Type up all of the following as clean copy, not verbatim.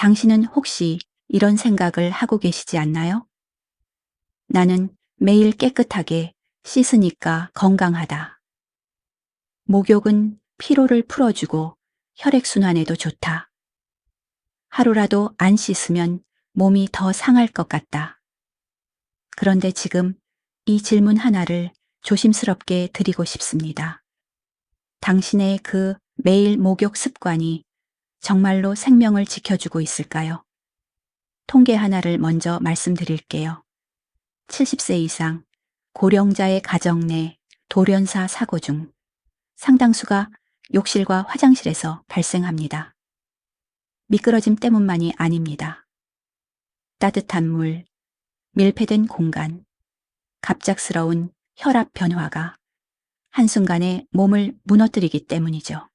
당신은 혹시 이런 생각을 하고 계시지 않나요? 나는 매일 깨끗하게 씻으니까 건강하다. 목욕은 피로를 풀어주고 혈액순환에도 좋다. 하루라도 안 씻으면 몸이 더 상할 것 같다. 그런데 지금 이 질문 하나를 조심스럽게 드리고 싶습니다. 당신의 그 매일 목욕 습관이 정말로 생명을 지켜주고 있을까요? 통계 하나를 먼저 말씀드릴게요. 70세 이상 고령자의 가정 내 돌연사 사고 중 상당수가 욕실과 화장실에서 발생합니다. 미끄러짐 때문만이 아닙니다. 따뜻한 물, 밀폐된 공간, 갑작스러운 혈압 변화가 한순간에 몸을 무너뜨리기 때문이죠.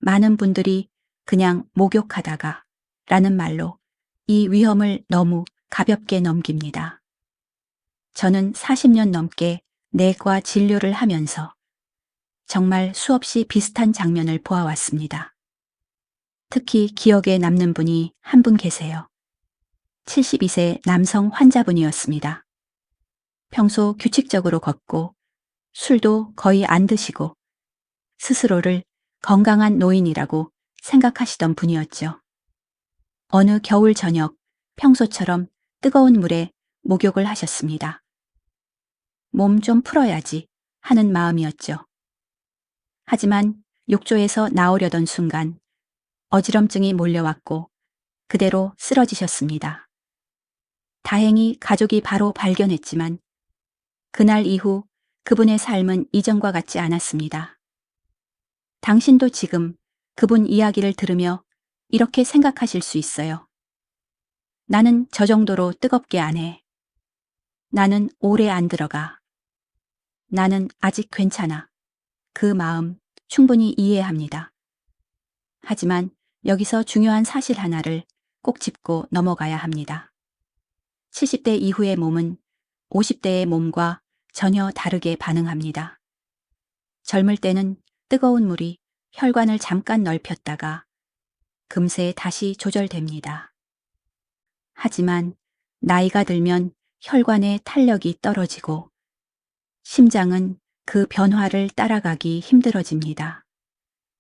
많은 분들이 그냥 목욕하다가 라는 말로 이 위험을 너무 가볍게 넘깁니다. 저는 40년 넘게 내과 진료를 하면서 정말 수없이 비슷한 장면을 보아왔습니다. 특히 기억에 남는 분이 한 분 계세요. 72세 남성 환자분이었습니다. 평소 규칙적으로 걷고 술도 거의 안 드시고 스스로를 건강한 노인이라고 생각하시던 분이었죠. 어느 겨울 저녁 평소처럼 뜨거운 물에 목욕을 하셨습니다. 몸 좀 풀어야지 하는 마음이었죠. 하지만 욕조에서 나오려던 순간 어지럼증이 몰려왔고 그대로 쓰러지셨습니다. 다행히 가족이 바로 발견했지만 그날 이후 그분의 삶은 이전과 같지 않았습니다. 당신도 지금 그분 이야기를 들으며 이렇게 생각하실 수 있어요. 나는 저 정도로 뜨겁게 안 해. 나는 오래 안 들어가. 나는 아직 괜찮아. 그 마음 충분히 이해합니다. 하지만 여기서 중요한 사실 하나를 꼭 짚고 넘어가야 합니다. 70대 이후의 몸은 50대의 몸과 전혀 다르게 반응합니다. 젊을 때는 뜨거운 물이 혈관을 잠깐 넓혔다가 금세 다시 조절됩니다. 하지만 나이가 들면 혈관의 탄력이 떨어지고 심장은 그 변화를 따라가기 힘들어집니다.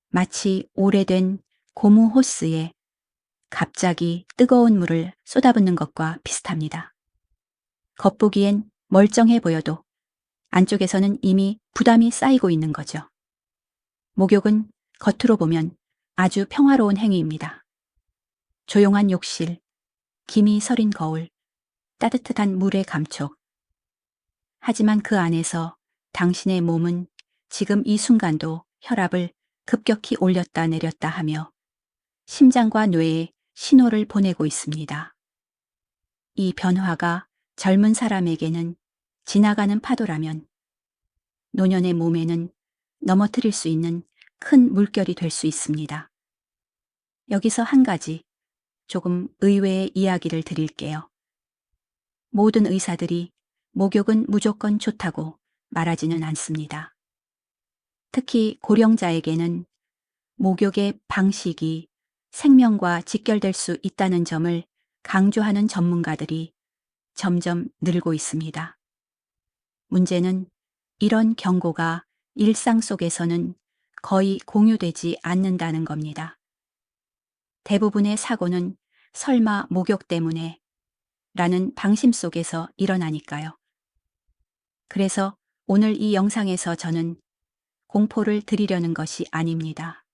마치 오래된 고무 호스에 갑자기 뜨거운 물을 쏟아붓는 것과 비슷합니다. 겉보기엔 멀쩡해 보여도 안쪽에서는 이미 부담이 쌓이고 있는 거죠. 목욕은 겉으로 보면 아주 평화로운 행위입니다. 조용한 욕실, 김이 서린 거울, 따뜻한 물의 감촉. 하지만 그 안에서 당신의 몸은 지금 이 순간도 혈압을 급격히 올렸다 내렸다 하며 심장과 뇌에 신호를 보내고 있습니다. 이 변화가 젊은 사람에게는 지나가는 파도라면 노년의 몸에는 넘어뜨릴 수 있는 큰 물결이 될 수 있습니다. 여기서 한 가지 조금 의외의 이야기를 드릴게요. 모든 의사들이 목욕은 무조건 좋다고 말하지는 않습니다. 특히 고령자에게는 목욕의 방식이 생명과 직결될 수 있다는 점을 강조하는 전문가들이 점점 늘고 있습니다. 문제는 이런 경고가 일상 속에서는 거의 공유되지 않는다는 겁니다. 대부분의 사고는 설마 목욕 때문에 라는 방심 속에서 일어나니까요. 그래서 오늘 이 영상에서 저는 공포를 드리려는 것이 아닙니다.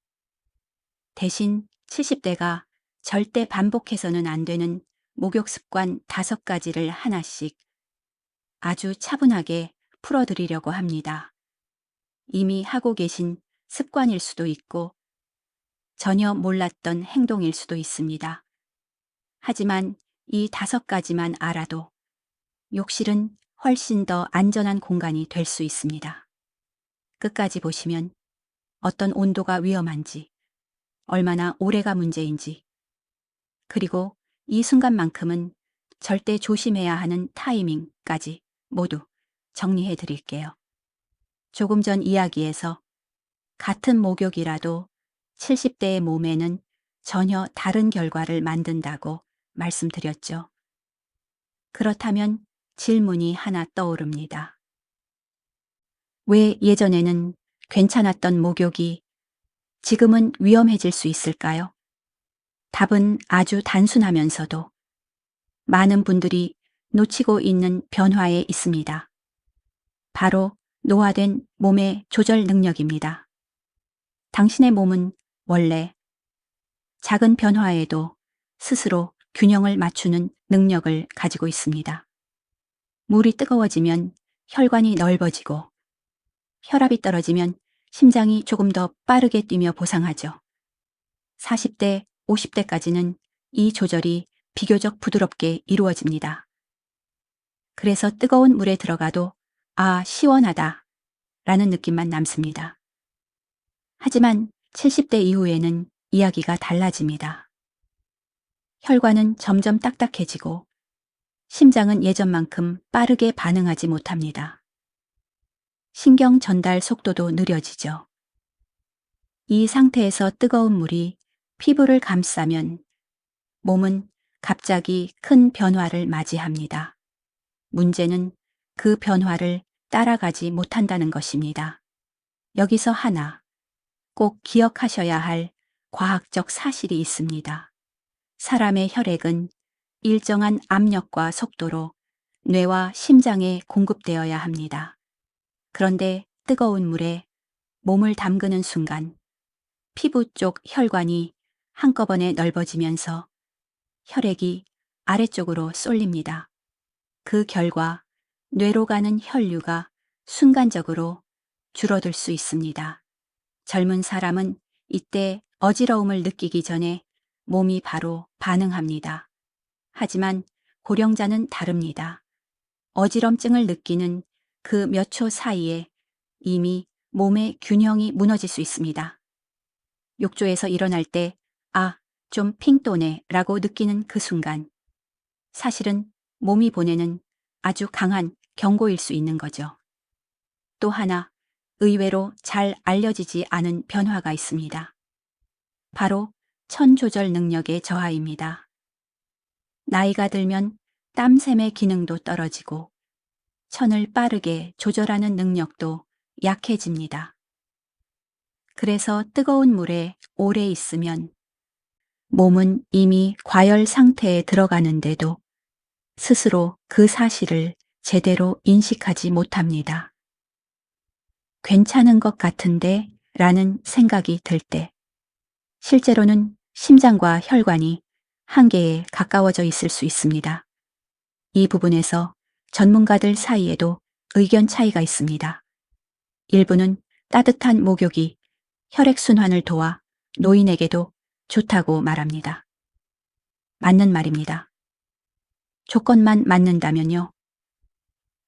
대신 70대가 절대 반복해서는 안 되는 목욕 습관 5가지를 하나씩 아주 차분하게 풀어드리려고 합니다. 이미 하고 계신 습관일 수도 있고 전혀 몰랐던 행동일 수도 있습니다. 하지만 이 5가지만 알아도 욕실은 훨씬 더 안전한 공간이 될 수 있습니다. 끝까지 보시면 어떤 온도가 위험한지, 얼마나 오래가 문제인지, 그리고 이 순간만큼은 절대 조심해야 하는 타이밍까지 모두 정리해 드릴게요. 조금 전 이야기에서 같은 목욕이라도 70대의 몸에는 전혀 다른 결과를 만든다고 말씀드렸죠. 그렇다면 질문이 하나 떠오릅니다. 왜 예전에는 괜찮았던 목욕이 지금은 위험해질 수 있을까요? 답은 아주 단순하면서도 많은 분들이 놓치고 있는 변화에 있습니다. 바로 노화된 몸의 조절 능력입니다. 당신의 몸은 원래 작은 변화에도 스스로 균형을 맞추는 능력을 가지고 있습니다. 물이 뜨거워지면 혈관이 넓어지고 혈압이 떨어지면 심장이 조금 더 빠르게 뛰며 보상하죠. 40대, 50대까지는 이 조절이 비교적 부드럽게 이루어집니다. 그래서 뜨거운 물에 들어가도 아, 시원하다 라는 느낌만 남습니다. 하지만 70대 이후에는 이야기가 달라집니다. 혈관은 점점 딱딱해지고 심장은 예전만큼 빠르게 반응하지 못합니다. 신경 전달 속도도 느려지죠. 이 상태에서 뜨거운 물이 피부를 감싸면 몸은 갑자기 큰 변화를 맞이합니다. 문제는 그 변화를 따라가지 못한다는 것입니다. 여기서 하나 꼭 기억하셔야 할 과학적 사실이 있습니다. 사람의 혈액은 일정한 압력과 속도로 뇌와 심장에 공급되어야 합니다. 그런데 뜨거운 물에 몸을 담그는 순간 피부 쪽 혈관이 한꺼번에 넓어지면서 혈액이 아래쪽으로 쏠립니다. 그 결과 뇌로 가는 혈류가 순간적으로 줄어들 수 있습니다. 젊은 사람은 이때 어지러움을 느끼기 전에 몸이 바로 반응합니다. 하지만 고령자는 다릅니다. 어지럼증을 느끼는 그 몇 초 사이에 이미 몸의 균형이 무너질 수 있습니다. 욕조에서 일어날 때, 아, 좀 핑 도네 라고 느끼는 그 순간, 사실은 몸이 보내는 아주 강한 경고일 수 있는 거죠. 또 하나, 의외로 잘 알려지지 않은 변화가 있습니다. 바로 천 조절 능력의 저하입니다. 나이가 들면 땀샘의 기능도 떨어지고 천을 빠르게 조절하는 능력도 약해집니다. 그래서 뜨거운 물에 오래 있으면 몸은 이미 과열 상태에 들어가는데도 스스로 그 사실을 제대로 인식하지 못합니다. 괜찮은 것 같은데 라는 생각이 들 때, 실제로는 심장과 혈관이 한계에 가까워져 있을 수 있습니다. 이 부분에서 전문가들 사이에도 의견 차이가 있습니다. 일부는 따뜻한 목욕이 혈액순환을 도와 노인에게도 좋다고 말합니다. 맞는 말입니다. 조건만 맞는다면요.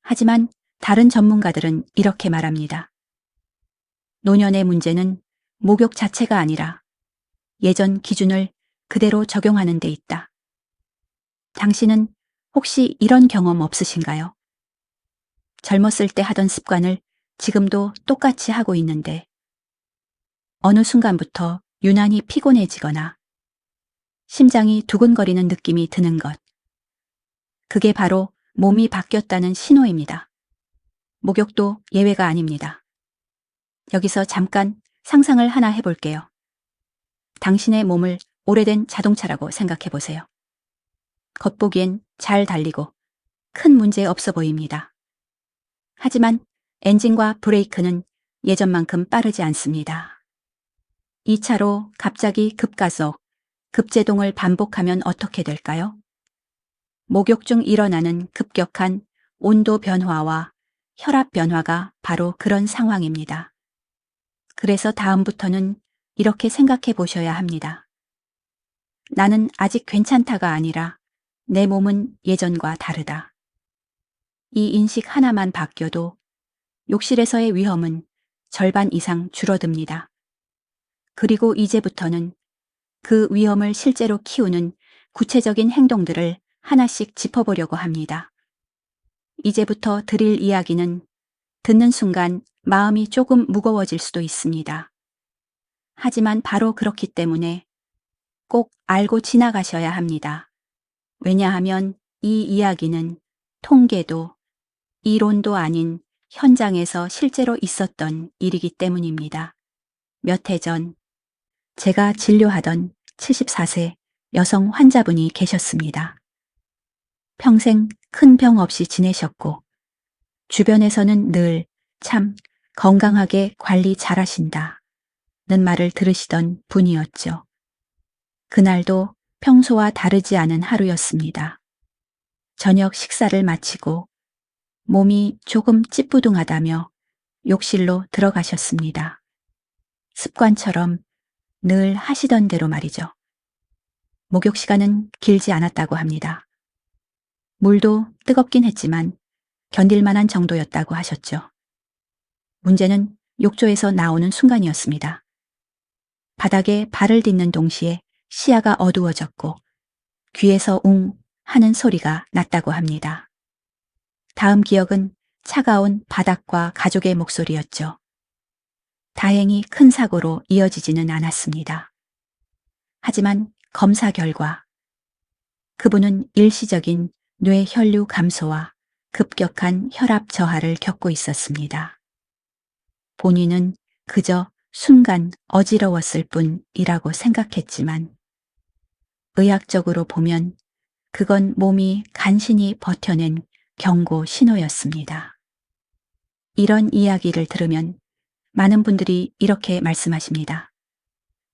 하지만 다른 전문가들은 이렇게 말합니다. 노년의 문제는 목욕 자체가 아니라 예전 기준을 그대로 적용하는 데 있다. 당신은 혹시 이런 경험 없으신가요? 젊었을 때 하던 습관을 지금도 똑같이 하고 있는데 어느 순간부터 유난히 피곤해지거나 심장이 두근거리는 느낌이 드는 것. 그게 바로 몸이 바뀌었다는 신호입니다. 목욕도 예외가 아닙니다. 여기서 잠깐 상상을 하나 해볼게요. 당신의 몸을 오래된 자동차라고 생각해 보세요. 겉보기엔 잘 달리고 큰 문제 없어 보입니다. 하지만 엔진과 브레이크는 예전만큼 빠르지 않습니다. 이 차로 갑자기 급가속, 급제동을 반복하면 어떻게 될까요? 목욕 중 일어나는 급격한 온도 변화와 혈압 변화가 바로 그런 상황입니다. 그래서 다음부터는 이렇게 생각해 보셔야 합니다. 나는 아직 괜찮다가 아니라 내 몸은 예전과 다르다. 이 인식 하나만 바뀌어도 욕실에서의 위험은 절반 이상 줄어듭니다. 그리고 이제부터는 그 위험을 실제로 키우는 구체적인 행동들을 하나씩 짚어보려고 합니다. 이제부터 드릴 이야기는 듣는 순간 마음이 조금 무거워질 수도 있습니다. 하지만 바로 그렇기 때문에 꼭 알고 지나가셔야 합니다. 왜냐하면 이 이야기는 통계도 이론도 아닌 현장에서 실제로 있었던 일이기 때문입니다. 몇 해 전 제가 진료하던 74세 여성 환자분이 계셨습니다. 평생 큰 병 없이 지내셨고 주변에서는 늘 참 건강하게 관리 잘하신다는 말을 들으시던 분이었죠. 그날도 평소와 다르지 않은 하루였습니다. 저녁 식사를 마치고 몸이 조금 찌뿌둥하다며 욕실로 들어가셨습니다. 습관처럼 늘 하시던 대로 말이죠. 목욕 시간은 길지 않았다고 합니다. 물도 뜨겁긴 했지만 견딜 만한 정도였다고 하셨죠. 문제는 욕조에서 나오는 순간이었습니다. 바닥에 발을 딛는 동시에 시야가 어두워졌고 귀에서 웅 하는 소리가 났다고 합니다. 다음 기억은 차가운 바닥과 가족의 목소리였죠. 다행히 큰 사고로 이어지지는 않았습니다. 하지만 검사 결과 그분은 일시적인 뇌혈류 감소와 급격한 혈압 저하를 겪고 있었습니다. 본인은 그저 순간 어지러웠을 뿐이라고 생각했지만 의학적으로 보면 그건 몸이 간신히 버텨낸 경고 신호였습니다. 이런 이야기를 들으면 많은 분들이 이렇게 말씀하십니다.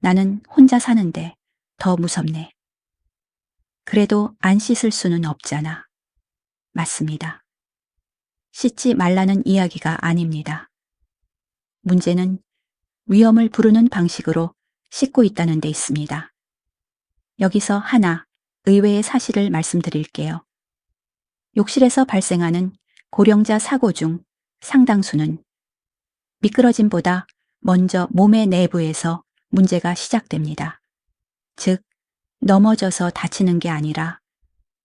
나는 혼자 사는데 더 무섭네. 그래도 안 씻을 수는 없잖아. 맞습니다. 씻지 말라는 이야기가 아닙니다. 문제는 위험을 부르는 방식으로 씻고 있다는 데 있습니다. 여기서 하나 의외의 사실을 말씀드릴게요. 욕실에서 발생하는 고령자 사고 중 상당수는 미끄러짐보다 먼저 몸의 내부에서 문제가 시작됩니다. 즉, 넘어져서 다치는 게 아니라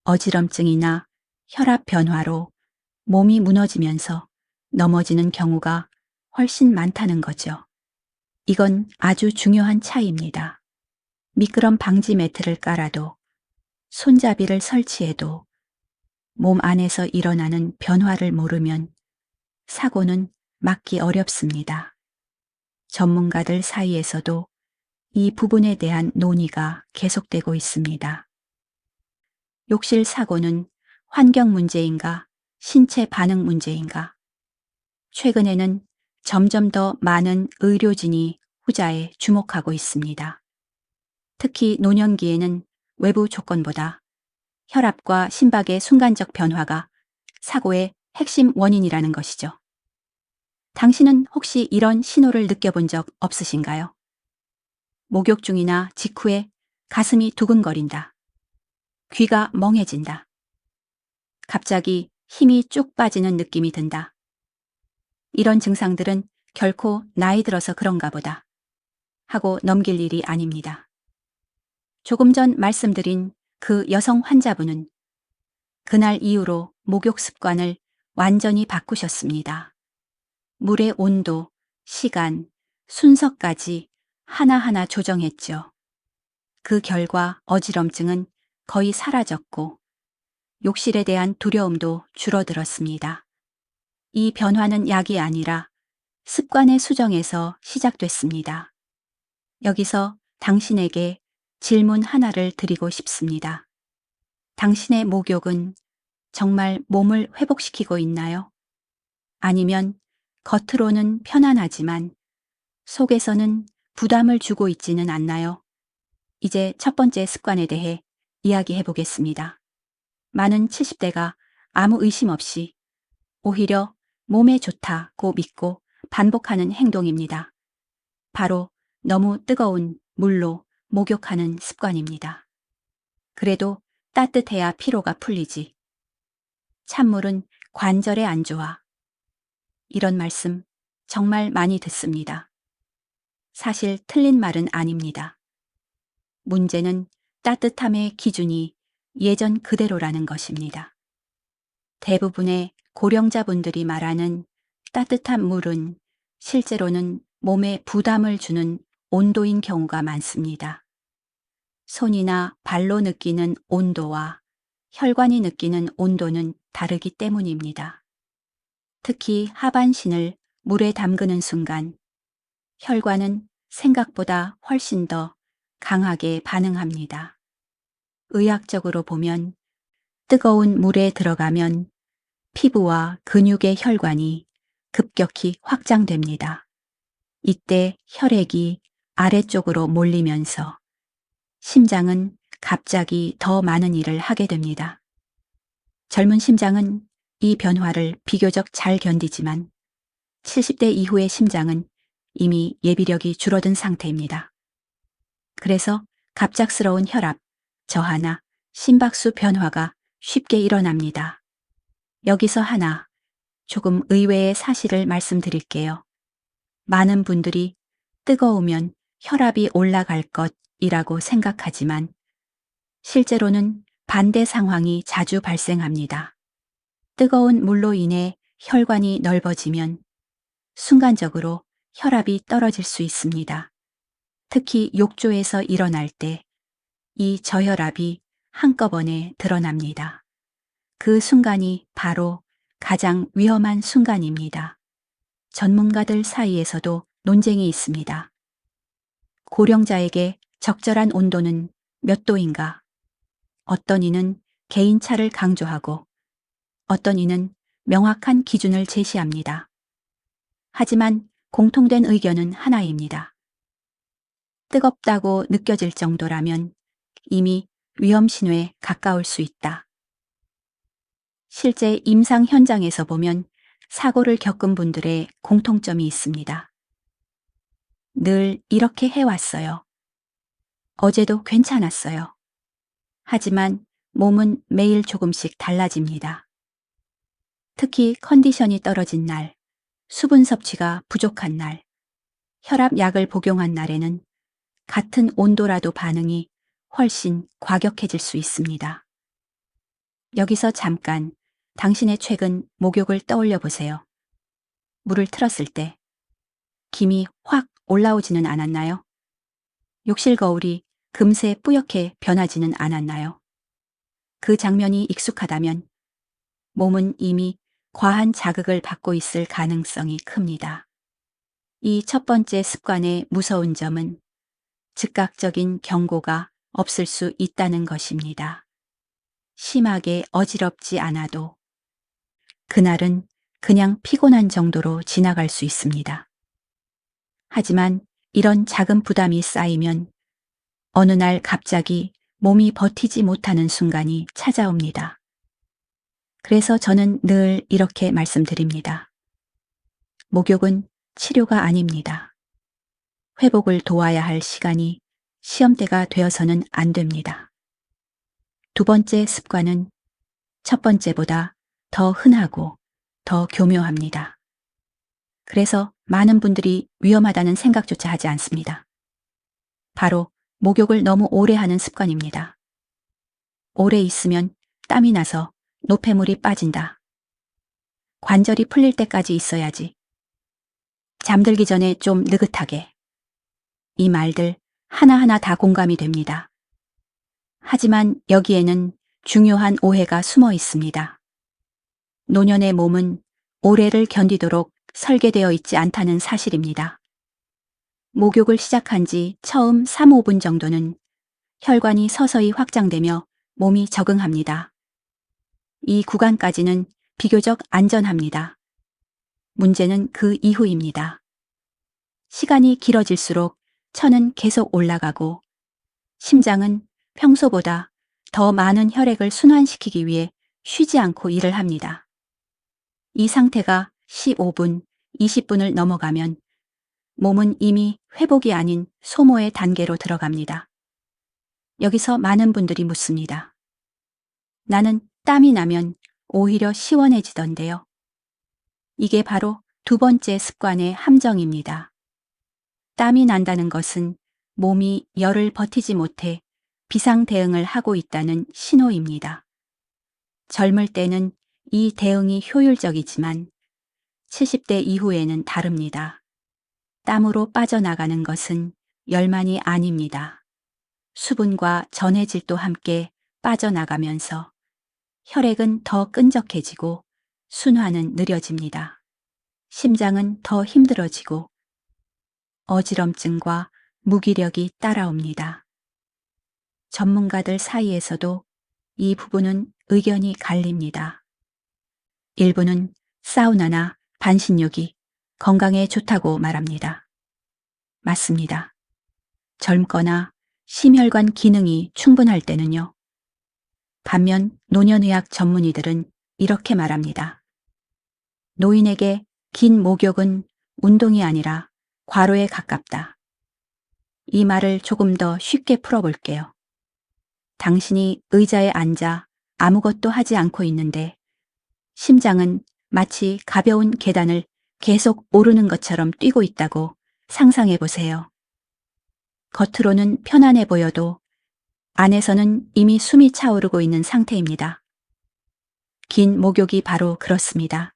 어지럼증이나 혈압 변화로 몸이 무너지면서 넘어지는 경우가 훨씬 많다는 거죠. 이건 아주 중요한 차이입니다. 미끄럼 방지 매트를 깔아도 손잡이를 설치해도 몸 안에서 일어나는 변화를 모르면 사고는 막기 어렵습니다. 전문가들 사이에서도 이 부분에 대한 논의가 계속되고 있습니다. 욕실 사고는 환경 문제인가, 신체 반응 문제인가? 최근에는 점점 더 많은 의료진이 후자에 주목하고 있습니다. 특히 노년기에는 외부 조건보다 혈압과 심박의 순간적 변화가 사고의 핵심 원인이라는 것이죠. 당신은 혹시 이런 신호를 느껴본 적 없으신가요? 목욕 중이나 직후에 가슴이 두근거린다. 귀가 멍해진다. 갑자기 힘이 쭉 빠지는 느낌이 든다. 이런 증상들은 결코 나이 들어서 그런가 보다 하고 넘길 일이 아닙니다. 조금 전 말씀드린 그 여성 환자분은 그날 이후로 목욕 습관을 완전히 바꾸셨습니다. 물의 온도, 시간, 순서까지 하나하나 조정했죠. 그 결과 어지럼증은 거의 사라졌고 욕실에 대한 두려움도 줄어들었습니다. 이 변화는 약이 아니라 습관의 수정에서 시작됐습니다. 여기서 당신에게 질문 하나를 드리고 싶습니다. 당신의 목욕은 정말 몸을 회복시키고 있나요? 아니면 겉으로는 편안하지만 속에서는 부담을 주고 있지는 않나요? 이제 첫 번째 습관에 대해 이야기해 보겠습니다. 많은 70대가 아무 의심 없이 오히려 몸에 좋다고 믿고 반복하는 행동입니다. 바로 너무 뜨거운 물로 목욕하는 습관입니다. 그래도 따뜻해야 피로가 풀리지. 찬물은 관절에 안 좋아. 이런 말씀 정말 많이 듣습니다. 사실 틀린 말은 아닙니다. 문제는 따뜻함의 기준이 예전 그대로라는 것입니다. 대부분의 고령자분들이 말하는 따뜻한 물은 실제로는 몸에 부담을 주는 온도인 경우가 많습니다. 손이나 발로 느끼는 온도와 혈관이 느끼는 온도는 다르기 때문입니다. 특히 하반신을 물에 담그는 순간 혈관은 생각보다 훨씬 더 강하게 반응합니다. 의학적으로 보면 뜨거운 물에 들어가면 피부와 근육의 혈관이 급격히 확장됩니다. 이때 혈액이 아래쪽으로 몰리면서 심장은 갑자기 더 많은 일을 하게 됩니다. 젊은 심장은 이 변화를 비교적 잘 견디지만 70대 이후의 심장은 이미 예비력이 줄어든 상태입니다. 그래서 갑작스러운 혈압, 저하나 심박수 변화가 쉽게 일어납니다. 여기서 하나 조금 의외의 사실을 말씀드릴게요. 많은 분들이 뜨거우면 혈압이 올라갈 것이라고 생각하지만 실제로는 반대 상황이 자주 발생합니다. 뜨거운 물로 인해 혈관이 넓어지면 순간적으로 혈압이 떨어질 수 있습니다. 특히 욕조에서 일어날 때 이 저혈압이 한꺼번에 드러납니다. 그 순간이 바로 가장 위험한 순간입니다. 전문가들 사이에서도 논쟁이 있습니다. 고령자에게 적절한 온도는 몇 도인가? 어떤 이는 개인차를 강조하고 어떤 이는 명확한 기준을 제시합니다. 하지만 공통된 의견은 하나입니다. 뜨겁다고 느껴질 정도라면 이미 위험 신호에 가까울 수 있다. 실제 임상 현장에서 보면 사고를 겪은 분들의 공통점이 있습니다. 늘 이렇게 해왔어요. 어제도 괜찮았어요. 하지만 몸은 매일 조금씩 달라집니다. 특히 컨디션이 떨어진 날, 수분 섭취가 부족한 날, 혈압 약을 복용한 날에는 같은 온도라도 반응이 훨씬 과격해질 수 있습니다. 여기서 잠깐 당신의 최근 목욕을 떠올려 보세요. 물을 틀었을 때 김이 확 올라오지는 않았나요? 욕실 거울이 금세 뿌옇게 변하지는 않았나요? 그 장면이 익숙하다면 몸은 이미 과한 자극을 받고 있을 가능성이 큽니다. 이 첫 번째 습관의 무서운 점은 즉각적인 경고가 없을 수 있다는 것입니다. 심하게 어지럽지 않아도 그날은 그냥 피곤한 정도로 지나갈 수 있습니다. 하지만 이런 작은 부담이 쌓이면 어느 날 갑자기 몸이 버티지 못하는 순간이 찾아옵니다. 그래서 저는 늘 이렇게 말씀드립니다. 목욕은 치료가 아닙니다. 회복을 도와야 할 시간이 시험대가 되어서는 안 됩니다. 두 번째 습관은 첫 번째보다 더 흔하고 더 교묘합니다. 그래서 많은 분들이 위험하다는 생각조차 하지 않습니다. 바로 목욕을 너무 오래 하는 습관입니다. 오래 있으면 땀이 나서 노폐물이 빠진다. 관절이 풀릴 때까지 있어야지. 잠들기 전에 좀 느긋하게. 이 말들 하나하나 다 공감이 됩니다. 하지만 여기에는 중요한 오해가 숨어 있습니다. 노년의 몸은 오래를 견디도록 설계되어 있지 않다는 사실입니다. 목욕을 시작한 지 처음 3, 5분 정도는 혈관이 서서히 확장되며 몸이 적응합니다. 이 구간까지는 비교적 안전합니다. 문제는 그 이후입니다. 시간이 길어질수록 천은 계속 올라가고 심장은 평소보다 더 많은 혈액을 순환시키기 위해 쉬지 않고 일을 합니다. 이 상태가 15분, 20분을 넘어가면 몸은 이미 회복이 아닌 소모의 단계로 들어갑니다. 여기서 많은 분들이 묻습니다. 나는 땀이 나면 오히려 시원해지던데요. 이게 바로 두 번째 습관의 함정입니다. 땀이 난다는 것은 몸이 열을 버티지 못해 비상 대응을 하고 있다는 신호입니다. 젊을 때는 이 대응이 효율적이지만 70대 이후에는 다릅니다. 땀으로 빠져나가는 것은 열만이 아닙니다. 수분과 전해 질도 함께 빠져나가면서 혈액은 더 끈적해지고 순환은 느려집니다. 심장은 더 힘들어지고 어지럼증과 무기력이 따라옵니다. 전문가들 사이에서도 이 부분은 의견이 갈립니다. 일부는 사우나나 반신욕이 건강에 좋다고 말합니다. 맞습니다. 젊거나 심혈관 기능이 충분할 때는요. 반면 노년의학 전문의들은 이렇게 말합니다. 노인에게 긴 목욕은 운동이 아니라 과로에 가깝다. 이 말을 조금 더 쉽게 풀어볼게요. 당신이 의자에 앉아 아무것도 하지 않고 있는데 심장은 마치 가벼운 계단을 계속 오르는 것처럼 뛰고 있다고 상상해 보세요. 겉으로는 편안해 보여도 안에서는 이미 숨이 차오르고 있는 상태입니다. 긴 목욕이 바로 그렇습니다.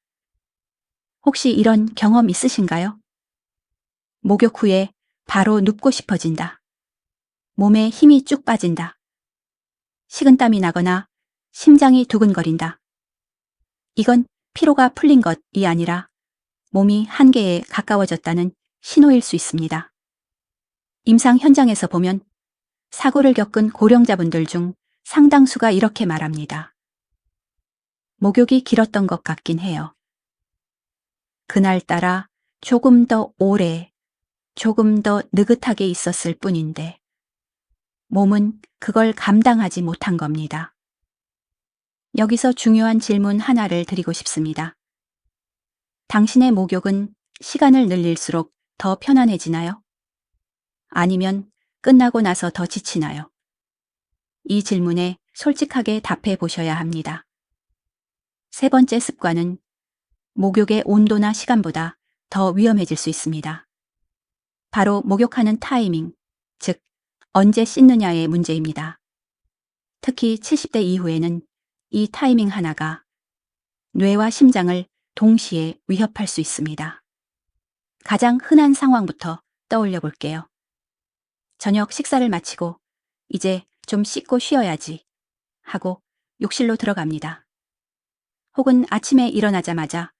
혹시 이런 경험 있으신가요? 목욕 후에 바로 눕고 싶어진다. 몸에 힘이 쭉 빠진다. 식은땀이 나거나 심장이 두근거린다. 이건 피로가 풀린 것이 아니라 몸이 한계에 가까워졌다는 신호일 수 있습니다. 임상 현장에서 보면 사고를 겪은 고령자분들 중 상당수가 이렇게 말합니다. 목욕이 길었던 것 같긴 해요. 그날따라 조금 더 오래, 조금 더 느긋하게 있었을 뿐인데 몸은 그걸 감당하지 못한 겁니다. 여기서 중요한 질문 하나를 드리고 싶습니다. 당신의 목욕은 시간을 늘릴수록 더 편안해지나요? 아니면 끝나고 나서 더 지치나요? 이 질문에 솔직하게 답해 보셔야 합니다. 세 번째 습관은 목욕의 온도나 시간보다 더 위험해질 수 있습니다. 바로 목욕하는 타이밍, 즉 언제 씻느냐의 문제입니다. 특히 70대 이후에는 이 타이밍 하나가 뇌와 심장을 동시에 위협할 수 있습니다. 가장 흔한 상황부터 떠올려 볼게요. 저녁 식사를 마치고 이제 좀 씻고 쉬어야지 하고 욕실로 들어갑니다. 혹은 아침에 일어나자마자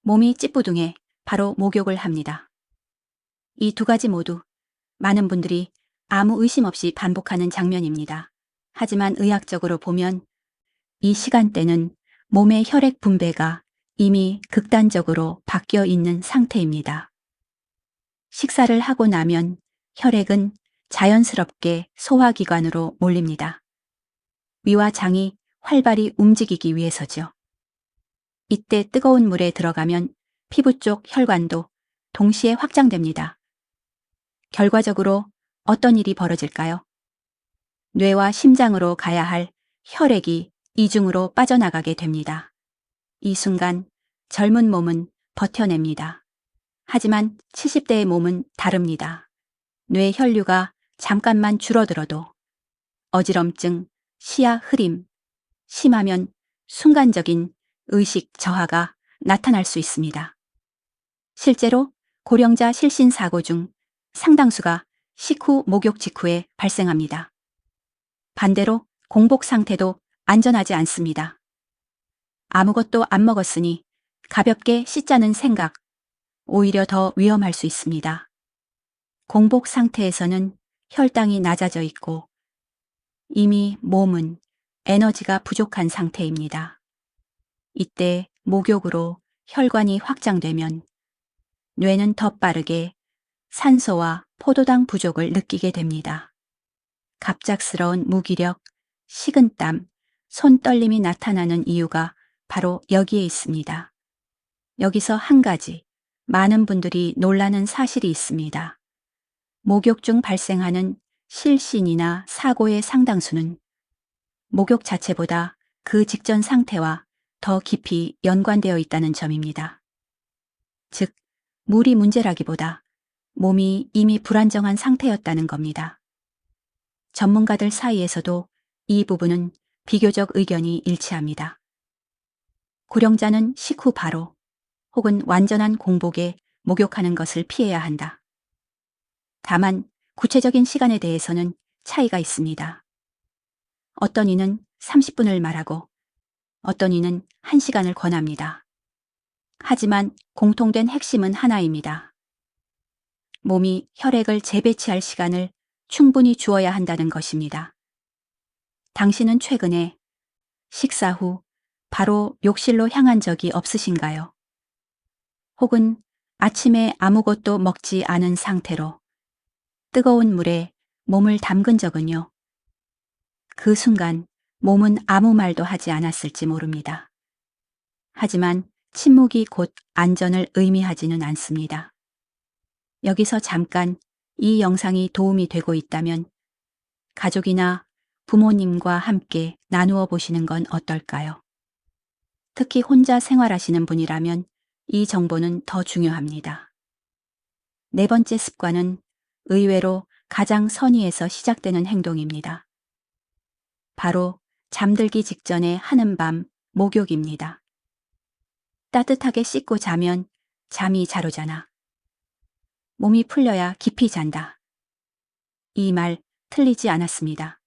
몸이 찌뿌둥해 바로 목욕을 합니다. 이 두 가지 모두 많은 분들이 아무 의심 없이 반복하는 장면입니다. 하지만 의학적으로 보면 이 시간대는 몸의 혈액 분배가 이미 극단적으로 바뀌어 있는 상태입니다. 식사를 하고 나면 혈액은 자연스럽게 소화기관으로 몰립니다. 위와 장이 활발히 움직이기 위해서죠. 이때 뜨거운 물에 들어가면 피부 쪽 혈관도 동시에 확장됩니다. 결과적으로 어떤 일이 벌어질까요? 뇌와 심장으로 가야 할 혈액이 이중으로 빠져나가게 됩니다. 이 순간 젊은 몸은 버텨냅니다. 하지만 70대의 몸은 다릅니다. 뇌 혈류가 잠깐만 줄어들어도 어지럼증, 시야 흐림, 심하면 순간적인 의식 저하가 나타날 수 있습니다. 실제로 고령자 실신 사고 중 상당수가 식후 목욕 직후에 발생합니다. 반대로 공복 상태도 안전하지 않습니다. 아무것도 안 먹었으니 가볍게 씻자는 생각, 오히려 더 위험할 수 있습니다. 공복 상태에서는 혈당이 낮아져 있고 이미 몸은 에너지가 부족한 상태입니다. 이때 목욕으로 혈관이 확장되면 뇌는 더 빠르게 산소와 포도당 부족을 느끼게 됩니다. 갑작스러운 무기력, 식은땀, 손떨림이 나타나는 이유가 바로 여기에 있습니다. 여기서 한 가지 많은 분들이 놀라는 사실이 있습니다. 목욕 중 발생하는 실신이나 사고의 상당수는 목욕 자체보다 그 직전 상태와 더 깊이 연관되어 있다는 점입니다. 즉, 물이 문제라기보다 몸이 이미 불안정한 상태였다는 겁니다. 전문가들 사이에서도 이 부분은 비교적 의견이 일치합니다. 고령자는 식후 바로 혹은 완전한 공복에 목욕하는 것을 피해야 한다. 다만 구체적인 시간에 대해서는 차이가 있습니다. 어떤 이는 30분을 말하고 어떤 이는 1시간을 권합니다. 하지만 공통된 핵심은 하나입니다. 몸이 혈액을 재배치할 시간을 충분히 주어야 한다는 것입니다. 당신은 최근에 식사 후 바로 욕실로 향한 적이 없으신가요? 혹은 아침에 아무것도 먹지 않은 상태로 뜨거운 물에 몸을 담근 적은요? 그 순간 몸은 아무 말도 하지 않았을지 모릅니다. 하지만 침묵이 곧 안전을 의미하지는 않습니다. 여기서 잠깐 이 영상이 도움이 되고 있다면 가족이나 부모님과 함께 나누어 보시는 건 어떨까요? 특히 혼자 생활하시는 분이라면 이 정보는 더 중요합니다. 네 번째 습관은 의외로 가장 선의에서 시작되는 행동입니다. 바로 잠들기 직전에 하는 밤 목욕입니다. 따뜻하게 씻고 자면 잠이 잘 오잖아. 몸이 풀려야 깊이 잔다. 이 말 틀리지 않았습니다.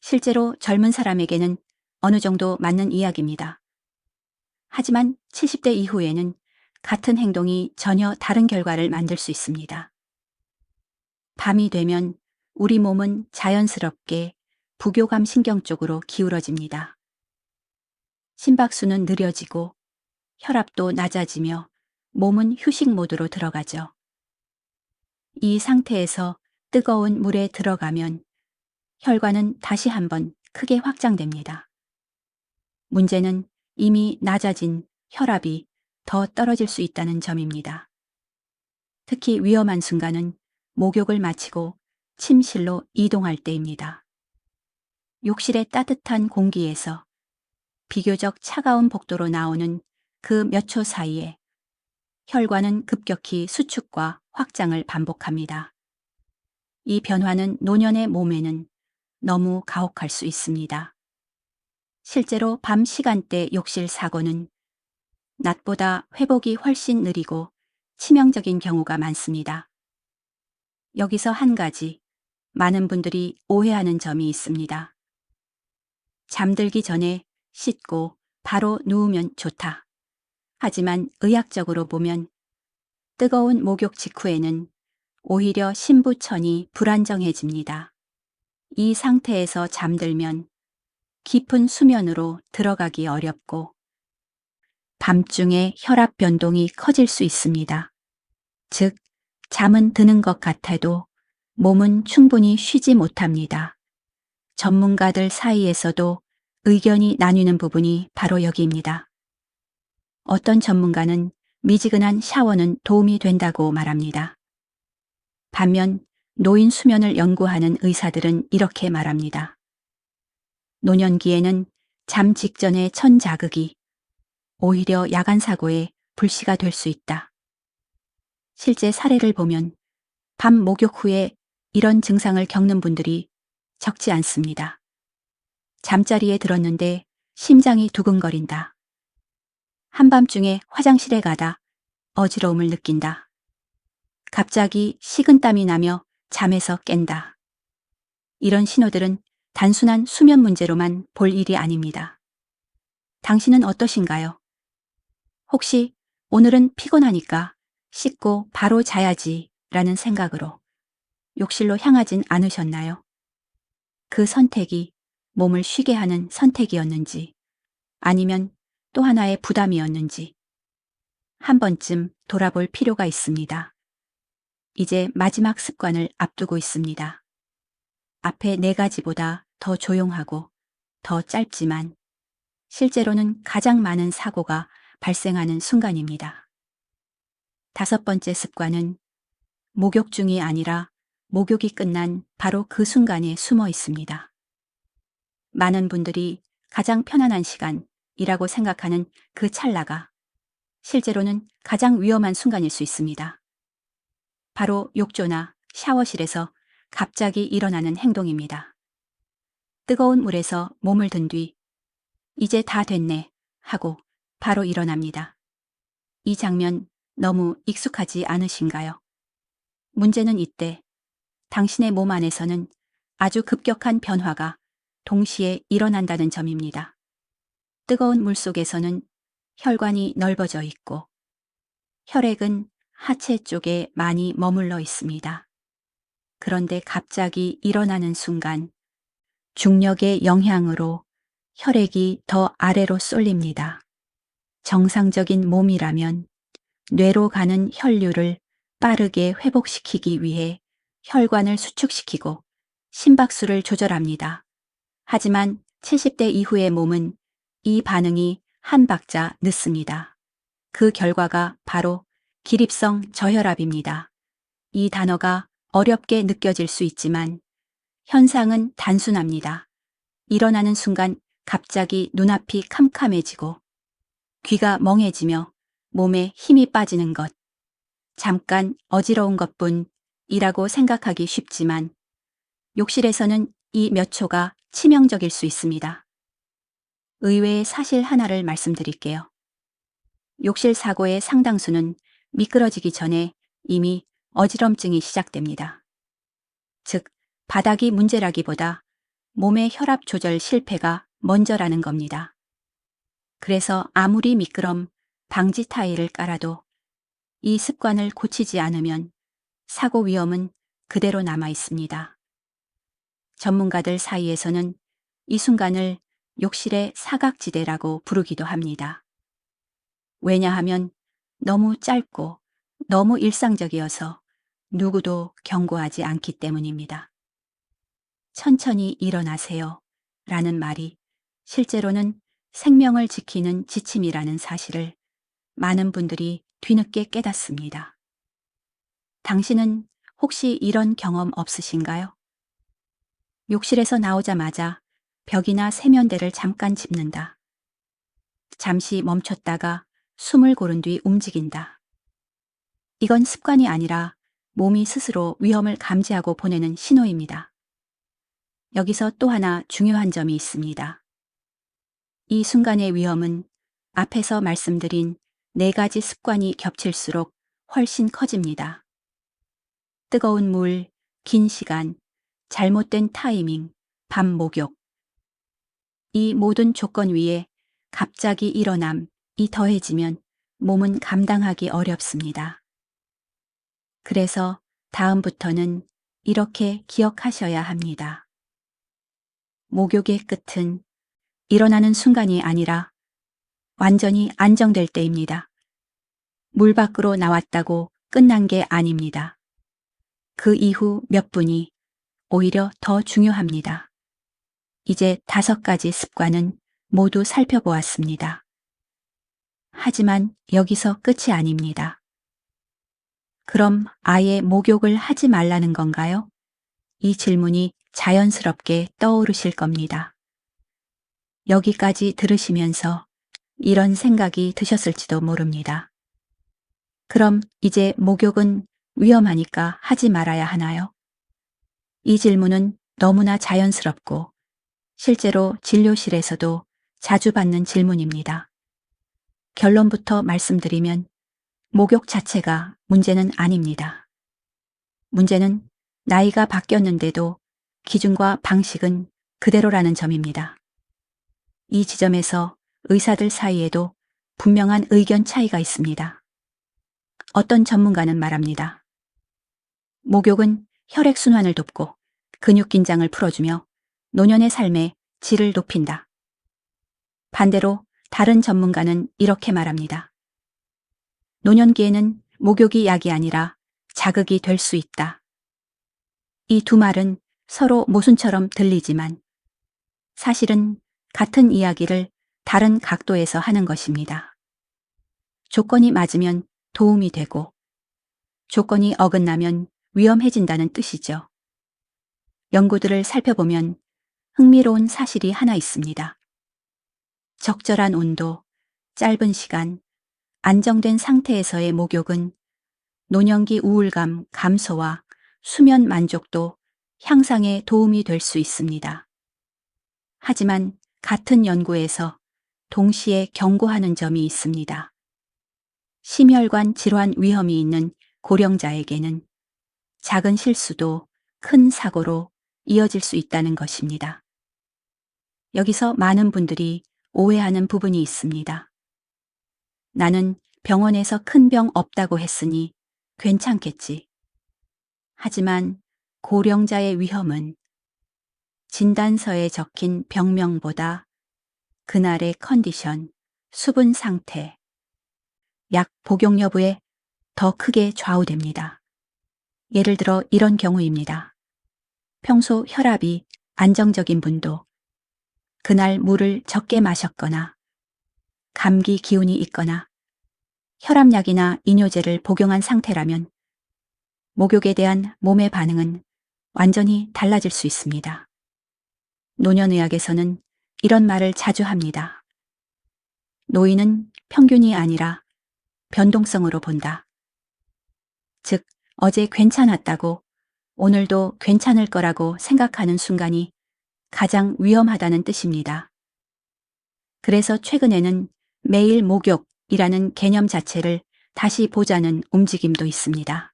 실제로 젊은 사람에게는 어느 정도 맞는 이야기입니다. 하지만 70대 이후에는 같은 행동이 전혀 다른 결과를 만들 수 있습니다. 밤이 되면 우리 몸은 자연스럽게 부교감 신경 쪽으로 기울어집니다. 심박수는 느려지고 혈압도 낮아지며 몸은 휴식 모드로 들어가죠. 이 상태에서 뜨거운 물에 들어가면 혈관은 다시 한번 크게 확장됩니다. 문제는 이미 낮아진 혈압이 더 떨어질 수 있다는 점입니다. 특히 위험한 순간은 목욕을 마치고 침실로 이동할 때입니다. 욕실의 따뜻한 공기에서 비교적 차가운 복도로 나오는 그 몇 초 사이에 혈관은 급격히 수축과 확장을 반복합니다. 이 변화는 노년의 몸에는 너무 가혹할 수 있습니다. 실제로 밤 시간대 욕실 사고는 낮보다 회복이 훨씬 느리고 치명적인 경우가 많습니다. 여기서 한 가지 많은 분들이 오해하는 점이 있습니다. 잠들기 전에 씻고 바로 누우면 좋다. 하지만 의학적으로 보면 뜨거운 목욕 직후에는 오히려 신부천이 불안정해집니다. 이 상태에서 잠들면 깊은 수면으로 들어가기 어렵고 밤중에 혈압 변동이 커질 수 있습니다. 즉, 잠은 드는 것 같아도 몸은 충분히 쉬지 못합니다. 전문가들 사이에서도 의견이 나뉘는 부분이 바로 여기입니다. 어떤 전문가는 미지근한 샤워는 도움이 된다고 말합니다. 반면 노인 수면을 연구하는 의사들은 이렇게 말합니다. 노년기에는 잠 직전의 천 자극이 오히려 야간 사고의 불씨가 될 수 있다. 실제 사례를 보면 밤 목욕 후에 이런 증상을 겪는 분들이 적지 않습니다. 잠자리에 들었는데 심장이 두근거린다. 한밤중에 화장실에 가다 어지러움을 느낀다. 갑자기 식은땀이 나며 잠에서 깬다. 이런 신호들은 단순한 수면 문제로만 볼 일이 아닙니다. 당신은 어떠신가요? 혹시 오늘은 피곤하니까 씻고 바로 자야지 라는 생각으로 욕실로 향하진 않으셨나요? 그 선택이 몸을 쉬게 하는 선택이었는지 아니면 또 하나의 부담이었는지 한 번쯤 돌아볼 필요가 있습니다. 이제 마지막 습관을 앞두고 있습니다. 앞에 4가지보다 더 조용하고 더 짧지만 실제로는 가장 많은 사고가 발생하는 순간입니다. 5번째 습관은 목욕 중이 아니라 목욕이 끝난 바로 그 순간에 숨어 있습니다. 많은 분들이 가장 편안한 시간이라고 생각하는 그 찰나가 실제로는 가장 위험한 순간일 수 있습니다. 바로 욕조나 샤워실에서 갑자기 일어나는 행동입니다. 뜨거운 물에서 몸을 든 뒤 이제 다 됐네 하고 바로 일어납니다. 이 장면 너무 익숙하지 않으신가요? 문제는 이때 당신의 몸 안에서는 아주 급격한 변화가 동시에 일어난다는 점입니다. 뜨거운 물 속에서는 혈관이 넓어져 있고 혈액은 하체 쪽에 많이 머물러 있습니다. 그런데 갑자기 일어나는 순간 중력의 영향으로 혈액이 더 아래로 쏠립니다. 정상적인 몸이라면 뇌로 가는 혈류를 빠르게 회복시키기 위해 혈관을 수축시키고 심박수를 조절합니다. 하지만 70대 이후의 몸은 이 반응이 한 박자 늦습니다. 그 결과가 바로 기립성 저혈압입니다. 이 단어가 어렵게 느껴질 수 있지만 현상은 단순합니다. 일어나는 순간 갑자기 눈앞이 캄캄해지고 귀가 멍해지며 몸에 힘이 빠지는 것. 잠깐 어지러운 것뿐이라고 생각하기 쉽지만 욕실에서는 이 몇 초가 치명적일 수 있습니다. 의외의 사실 하나를 말씀드릴게요. 욕실 사고의 상당수는 미끄러지기 전에 이미 어지럼증이 시작됩니다. 즉, 바닥이 문제라기보다 몸의 혈압 조절 실패가 먼저라는 겁니다. 그래서 아무리 미끄럼 방지 타일을 깔아도 이 습관을 고치지 않으면 사고 위험은 그대로 남아 있습니다. 전문가들 사이에서는 이 순간을 욕실의 사각지대라고 부르기도 합니다. 왜냐하면 너무 짧고 너무 일상적이어서 누구도 경고하지 않기 때문입니다. 천천히 일어나세요 라는 말이 실제로는 생명을 지키는 지침이라는 사실을 많은 분들이 뒤늦게 깨닫습니다. 당신은 혹시 이런 경험 없으신가요? 욕실에서 나오자마자 벽이나 세면대를 잠깐 짚는다. 잠시 멈췄다가 숨을 고른 뒤 움직인다. 이건 습관이 아니라 몸이 스스로 위험을 감지하고 보내는 신호입니다. 여기서 또 하나 중요한 점이 있습니다. 이 순간의 위험은 앞에서 말씀드린 4가지 습관이 겹칠수록 훨씬 커집니다. 뜨거운 물, 긴 시간, 잘못된 타이밍, 밤 목욕. 이 모든 조건 위에 갑자기 일어남이 더해지면 몸은 감당하기 어렵습니다. 그래서 다음부터는 이렇게 기억하셔야 합니다. 목욕의 끝은 일어나는 순간이 아니라 완전히 안정될 때입니다. 물 밖으로 나왔다고 끝난 게 아닙니다. 그 이후 몇 분이 오히려 더 중요합니다. 이제 5가지 습관은 모두 살펴보았습니다. 하지만 여기서 끝이 아닙니다. 그럼 아예 목욕을 하지 말라는 건가요? 이 질문이 자연스럽게 떠오르실 겁니다. 여기까지 들으시면서 이런 생각이 드셨을지도 모릅니다. 그럼 이제 목욕은 위험하니까 하지 말아야 하나요? 이 질문은 너무나 자연스럽고 실제로 진료실에서도 자주 받는 질문입니다. 결론부터 말씀드리면 목욕 자체가 문제는 아닙니다. 문제는 나이가 바뀌었는데도 기준과 방식은 그대로라는 점입니다. 이 지점에서 의사들 사이에도 분명한 의견 차이가 있습니다. 어떤 전문가는 말합니다. 목욕은 혈액순환을 돕고 근육 긴장을 풀어주며 노년의 삶의 질을 높인다. 반대로 다른 전문가는 이렇게 말합니다. 노년기에는 목욕이 약이 아니라 자극이 될 수 있다. 이 두 말은 서로 모순처럼 들리지만 사실은 같은 이야기를 다른 각도에서 하는 것입니다. 조건이 맞으면 도움이 되고 조건이 어긋나면 위험해진다는 뜻이죠. 연구들을 살펴보면 흥미로운 사실이 하나 있습니다. 적절한 온도, 짧은 시간, 안정된 상태에서의 목욕은 노년기 우울감 감소와 수면 만족도 향상에 도움이 될 수 있습니다. 하지만 같은 연구에서 동시에 경고하는 점이 있습니다. 심혈관 질환 위험이 있는 고령자에게는 작은 실수도 큰 사고로 이어질 수 있다는 것입니다. 여기서 많은 분들이 오해하는 부분이 있습니다. 나는 병원에서 큰 병 없다고 했으니 괜찮겠지. 하지만 고령자의 위험은 진단서에 적힌 병명보다 그날의 컨디션, 수분 상태, 약 복용 여부에 더 크게 좌우됩니다. 예를 들어 이런 경우입니다. 평소 혈압이 안정적인 분도 그날 물을 적게 마셨거나 감기 기운이 있거나 혈압약이나 이뇨제를 복용한 상태라면 목욕에 대한 몸의 반응은 완전히 달라질 수 있습니다. 노년의학에서는 이런 말을 자주 합니다. 노인은 평균이 아니라 변동성으로 본다. 즉, 어제 괜찮았다고 오늘도 괜찮을 거라고 생각하는 순간이 가장 위험하다는 뜻입니다. 그래서 최근에는 매일 목욕이라는 개념 자체를 다시 보자는 움직임도 있습니다.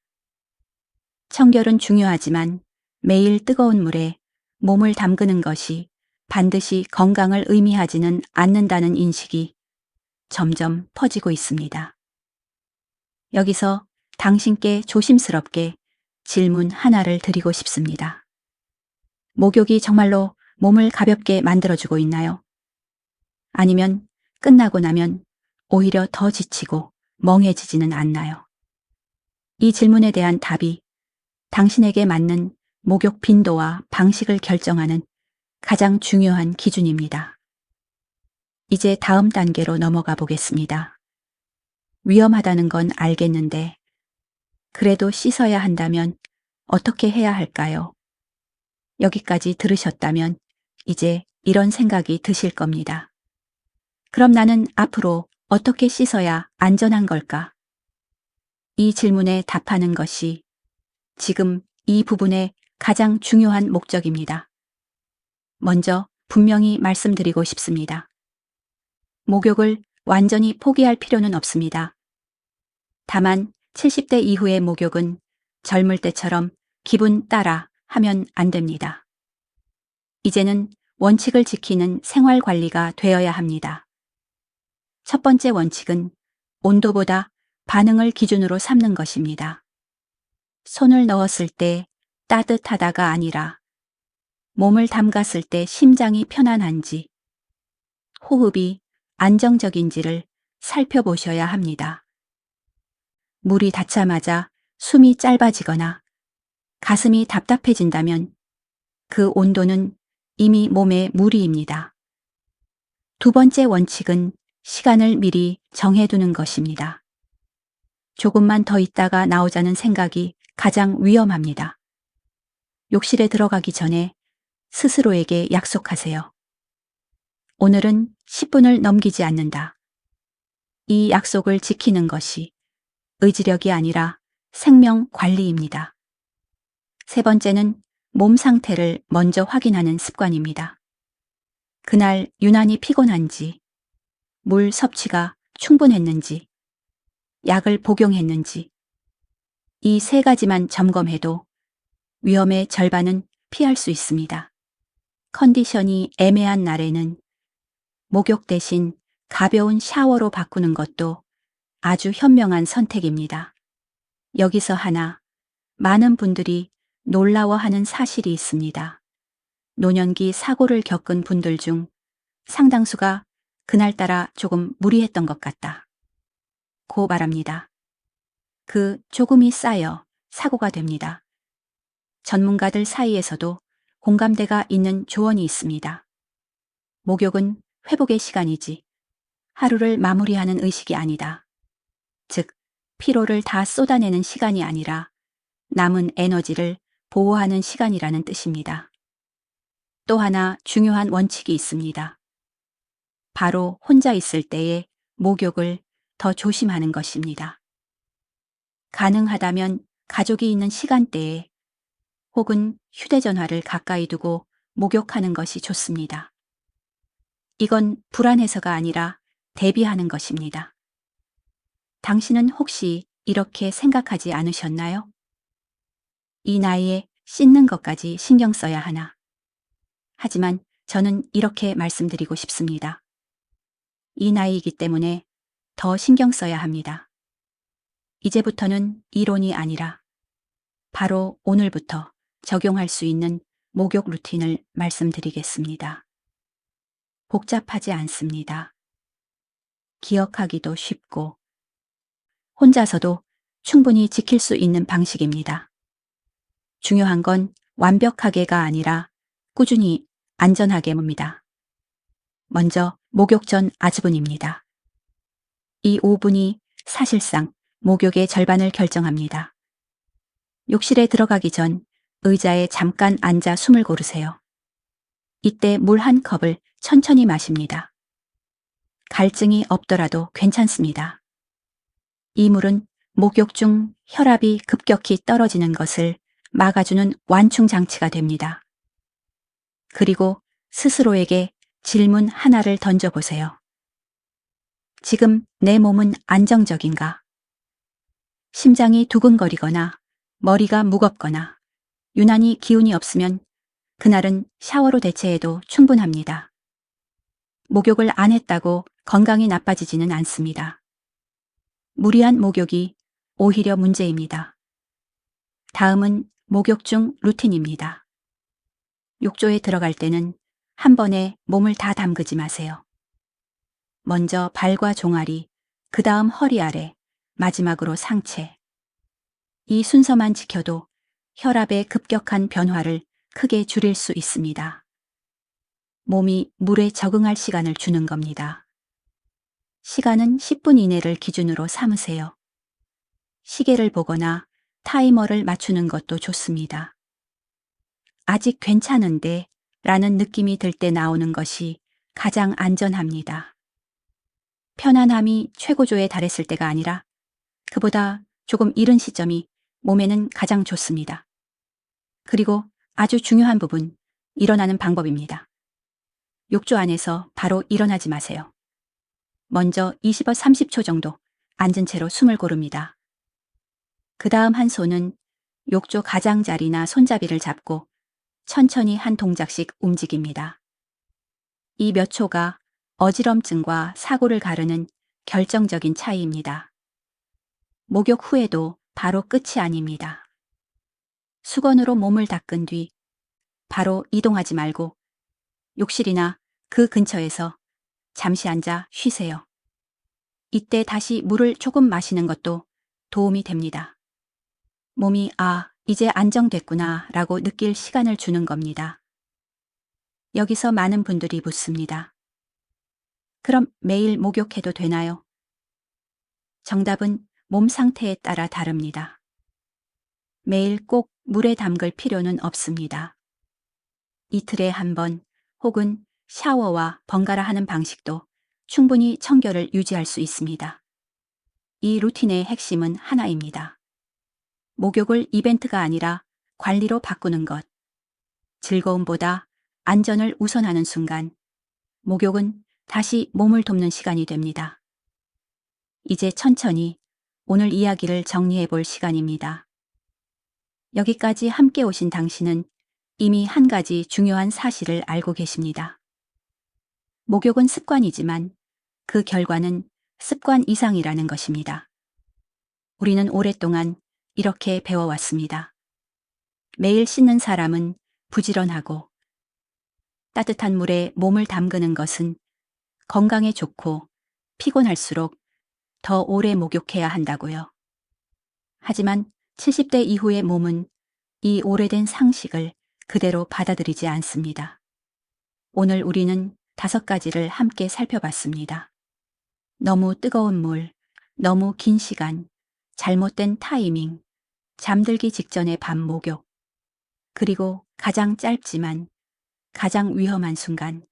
청결은 중요하지만 매일 뜨거운 물에 몸을 담그는 것이 반드시 건강을 의미하지는 않는다는 인식이 점점 퍼지고 있습니다. 여기서 당신께 조심스럽게 질문 하나를 드리고 싶습니다. 목욕이 정말로 몸을 가볍게 만들어주고 있나요? 아니면 끝나고 나면 오히려 더 지치고 멍해지지는 않나요? 이 질문에 대한 답이 당신에게 맞는 목욕 빈도와 방식을 결정하는 가장 중요한 기준입니다. 이제 다음 단계로 넘어가 보겠습니다. 위험하다는 건 알겠는데 그래도 씻어야 한다면 어떻게 해야 할까요? 여기까지 들으셨다면 이제 이런 생각이 드실 겁니다. 그럼 나는 앞으로 어떻게 씻어야 안전한 걸까? 이 질문에 답하는 것이 지금 이 부분의 가장 중요한 목적입니다. 먼저 분명히 말씀드리고 싶습니다. 목욕을 완전히 포기할 필요는 없습니다. 다만 70대 이후의 목욕은 젊을 때처럼 기분 따라 하면 안 됩니다. 이제는 원칙을 지키는 생활 관리가 되어야 합니다. 첫 번째 원칙은 온도보다 반응을 기준으로 삼는 것입니다. 손을 넣었을 때 따뜻하다가 아니라 몸을 담갔을 때 심장이 편안한지, 호흡이 안정적인지를 살펴보셔야 합니다. 물이 닿자마자 숨이 짧아지거나 가슴이 답답해진다면 그 온도는 이미 몸의 무리입니다. 두 번째 원칙은 시간을 미리 정해두는 것입니다. 조금만 더 있다가 나오자는 생각이 가장 위험합니다. 욕실에 들어가기 전에 스스로에게 약속하세요. 오늘은 10분을 넘기지 않는다. 이 약속을 지키는 것이 의지력이 아니라 생명 관리입니다. 세 번째는 몸 상태를 먼저 확인하는 습관입니다. 그날 유난히 피곤한지, 물 섭취가 충분했는지, 약을 복용했는지, 이 세 가지만 점검해도 위험의 절반은 피할 수 있습니다. 컨디션이 애매한 날에는 목욕 대신 가벼운 샤워로 바꾸는 것도 아주 현명한 선택입니다. 여기서 하나, 많은 분들이 놀라워하는 사실이 있습니다. 노년기 사고를 겪은 분들 중 상당수가 그날따라 조금 무리했던 것 같다 고 말합니다. 그 조금이 쌓여 사고가 됩니다. 전문가들 사이에서도 공감대가 있는 조언이 있습니다. 목욕은 회복의 시간이지 하루를 마무리하는 의식이 아니다. 즉, 피로를 다 쏟아내는 시간이 아니라 남은 에너지를 보호하는 시간이라는 뜻입니다. 또 하나 중요한 원칙이 있습니다. 바로 혼자 있을 때의 목욕을 더 조심하는 것입니다. 가능하다면 가족이 있는 시간대에 혹은 휴대전화를 가까이 두고 목욕하는 것이 좋습니다. 이건 불안해서가 아니라 대비하는 것입니다. 당신은 혹시 이렇게 생각하지 않으셨나요? 이 나이에 씻는 것까지 신경 써야 하나. 하지만 저는 이렇게 말씀드리고 싶습니다. 이 나이이기 때문에 더 신경 써야 합니다. 이제부터는 이론이 아니라 바로 오늘부터 적용할 수 있는 목욕 루틴을 말씀드리겠습니다. 복잡하지 않습니다. 기억하기도 쉽고 혼자서도 충분히 지킬 수 있는 방식입니다. 중요한 건 완벽하게가 아니라 꾸준히 안전하게입니다. 먼저 목욕 전 아주분입니다. 이 5분이 사실상 목욕의 절반을 결정합니다. 욕실에 들어가기 전 의자에 잠깐 앉아 숨을 고르세요. 이때 물 한 컵을 천천히 마십니다. 갈증이 없더라도 괜찮습니다. 이 물은 목욕 중 혈압이 급격히 떨어지는 것을 막아주는 완충 장치가 됩니다. 그리고 스스로에게 질문 하나를 던져보세요. 지금 내 몸은 안정적인가? 심장이 두근거리거나 머리가 무겁거나 유난히 기운이 없으면 그날은 샤워로 대체해도 충분합니다. 목욕을 안 했다고 건강이 나빠지지는 않습니다. 무리한 목욕이 오히려 문제입니다. 다음은 목욕 중 루틴입니다. 욕조에 들어갈 때는 한 번에 몸을 다 담그지 마세요. 먼저 발과 종아리, 그 다음 허리 아래, 마지막으로 상체. 이 순서만 지켜도 혈압의 급격한 변화를 크게 줄일 수 있습니다. 몸이 물에 적응할 시간을 주는 겁니다. 시간은 10분 이내를 기준으로 삼으세요. 시계를 보거나 타이머를 맞추는 것도 좋습니다. 아직 괜찮은데 라는 느낌이 들 때 나오는 것이 가장 안전합니다. 편안함이 최고조에 달했을 때가 아니라 그보다 조금 이른 시점이 몸에는 가장 좋습니다. 그리고 아주 중요한 부분, 일어나는 방법입니다. 욕조 안에서 바로 일어나지 마세요. 먼저 20여 30초 정도 앉은 채로 숨을 고릅니다. 그 다음 한 손은 욕조 가장자리나 손잡이를 잡고 천천히 한 동작씩 움직입니다. 이 몇 초가 어지럼증과 사고를 가르는 결정적인 차이입니다. 목욕 후에도 바로 끝이 아닙니다. 수건으로 몸을 닦은 뒤 바로 이동하지 말고 욕실이나 그 근처에서 잠시 앉아 쉬세요. 이때 다시 물을 조금 마시는 것도 도움이 됩니다. 몸이 이제 안정됐구나 라고 느낄 시간을 주는 겁니다. 여기서 많은 분들이 묻습니다. 그럼 매일 목욕해도 되나요? 정답은 몸 상태에 따라 다릅니다. 매일 꼭 물에 담글 필요는 없습니다. 이틀에 한 번 혹은 샤워와 번갈아 하는 방식도 충분히 청결을 유지할 수 있습니다. 이 루틴의 핵심은 하나입니다. 목욕을 이벤트가 아니라 관리로 바꾸는 것. 즐거움보다 안전을 우선하는 순간 목욕은 다시 몸을 돕는 시간이 됩니다. 이제 천천히 오늘 이야기를 정리해 볼 시간입니다. 여기까지 함께 오신 당신은 이미 한 가지 중요한 사실을 알고 계십니다. 목욕은 습관이지만 그 결과는 습관 이상이라는 것입니다. 우리는 오랫동안 이렇게 배워왔습니다. 매일 씻는 사람은 부지런하고 따뜻한 물에 몸을 담그는 것은 건강에 좋고 피곤할수록 더 오래 목욕해야 한다고요. 하지만 70대 이후의 몸은 이 오래된 상식을 그대로 받아들이지 않습니다. 오늘 우리는 5가지를 함께 살펴봤습니다. 너무 뜨거운 물, 너무 긴 시간, 잘못된 타이밍, 잠들기 직전의 밤 목욕, 그리고 가장 짧지만 가장 위험한 순간,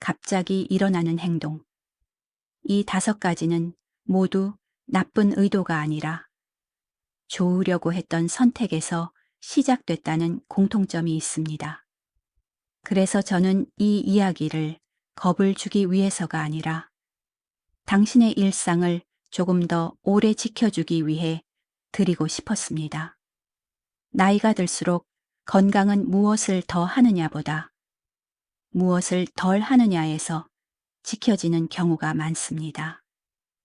갑자기 일어나는 행동. 이 5가지는 모두 나쁜 의도가 아니라 좋으려고 했던 선택에서 시작됐다는 공통점이 있습니다. 그래서 저는 이 이야기를 겁을 주기 위해서가 아니라 당신의 일상을 조금 더 오래 지켜주기 위해 드리고 싶었습니다. 나이가 들수록 건강은 무엇을 더 하느냐보다 무엇을 덜 하느냐에서 지켜지는 경우가 많습니다.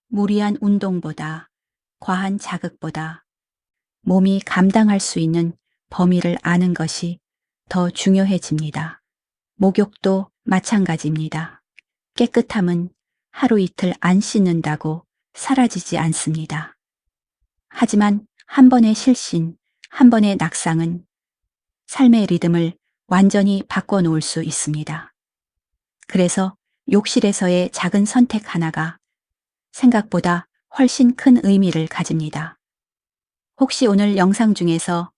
무리한 운동보다 과한 자극보다 몸이 감당할 수 있는 범위를 아는 것이 더 중요해집니다. 목욕도 마찬가지입니다. 깨끗함은 하루 이틀 안 씻는다고 사라지지 않습니다. 하지만 한 번의 실신, 한 번의 낙상은 삶의 리듬을 완전히 바꿔놓을 수 있습니다. 그래서 욕실에서의 작은 선택 하나가 생각보다 훨씬 큰 의미를 가집니다. 혹시 오늘 영상 중에서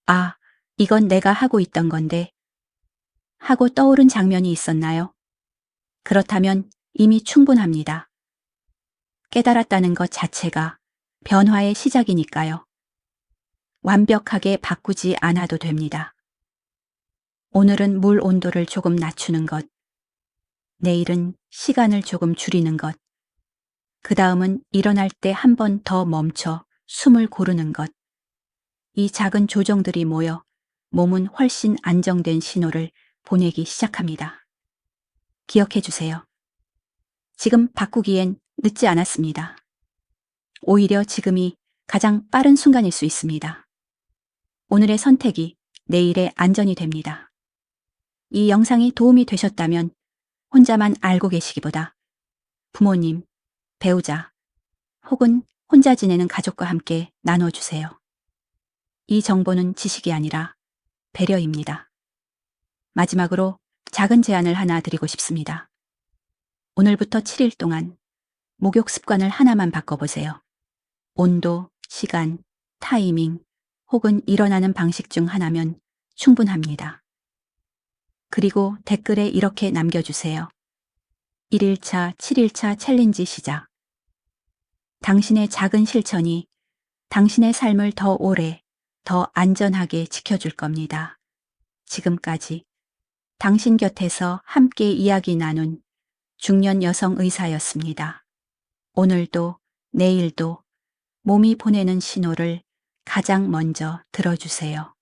이건 내가 하고 있던 건데 하고 떠오른 장면이 있었나요? 그렇다면 이미 충분합니다. 깨달았다는 것 자체가 변화의 시작이니까요. 완벽하게 바꾸지 않아도 됩니다. 오늘은 물 온도를 조금 낮추는 것, 내일은 시간을 조금 줄이는 것, 그 다음은 일어날 때 한 번 더 멈춰 숨을 고르는 것. 이 작은 조정들이 모여 몸은 훨씬 안정된 신호를 보내기 시작합니다. 기억해 주세요. 지금 바꾸기엔 늦지 않았습니다. 오히려 지금이 가장 빠른 순간일 수 있습니다. 오늘의 선택이 내일의 안전이 됩니다. 이 영상이 도움이 되셨다면 혼자만 알고 계시기보다 부모님, 배우자 혹은 혼자 지내는 가족과 함께 나눠주세요. 이 정보는 지식이 아니라 배려입니다. 마지막으로 작은 제안을 하나 드리고 싶습니다. 오늘부터 7일 동안 목욕 습관을 하나만 바꿔보세요. 온도, 시간, 타이밍 혹은 일어나는 방식 중 하나면 충분합니다. 그리고 댓글에 이렇게 남겨주세요. 1일차, 7일차 챌린지 시작. 당신의 작은 실천이 당신의 삶을 더 오래, 더 안전하게 지켜줄 겁니다. 지금까지 당신 곁에서 함께 이야기 나눈 중년 여성 의사였습니다. 오늘도 내일도 몸이 보내는 신호를 가장 먼저 들어주세요.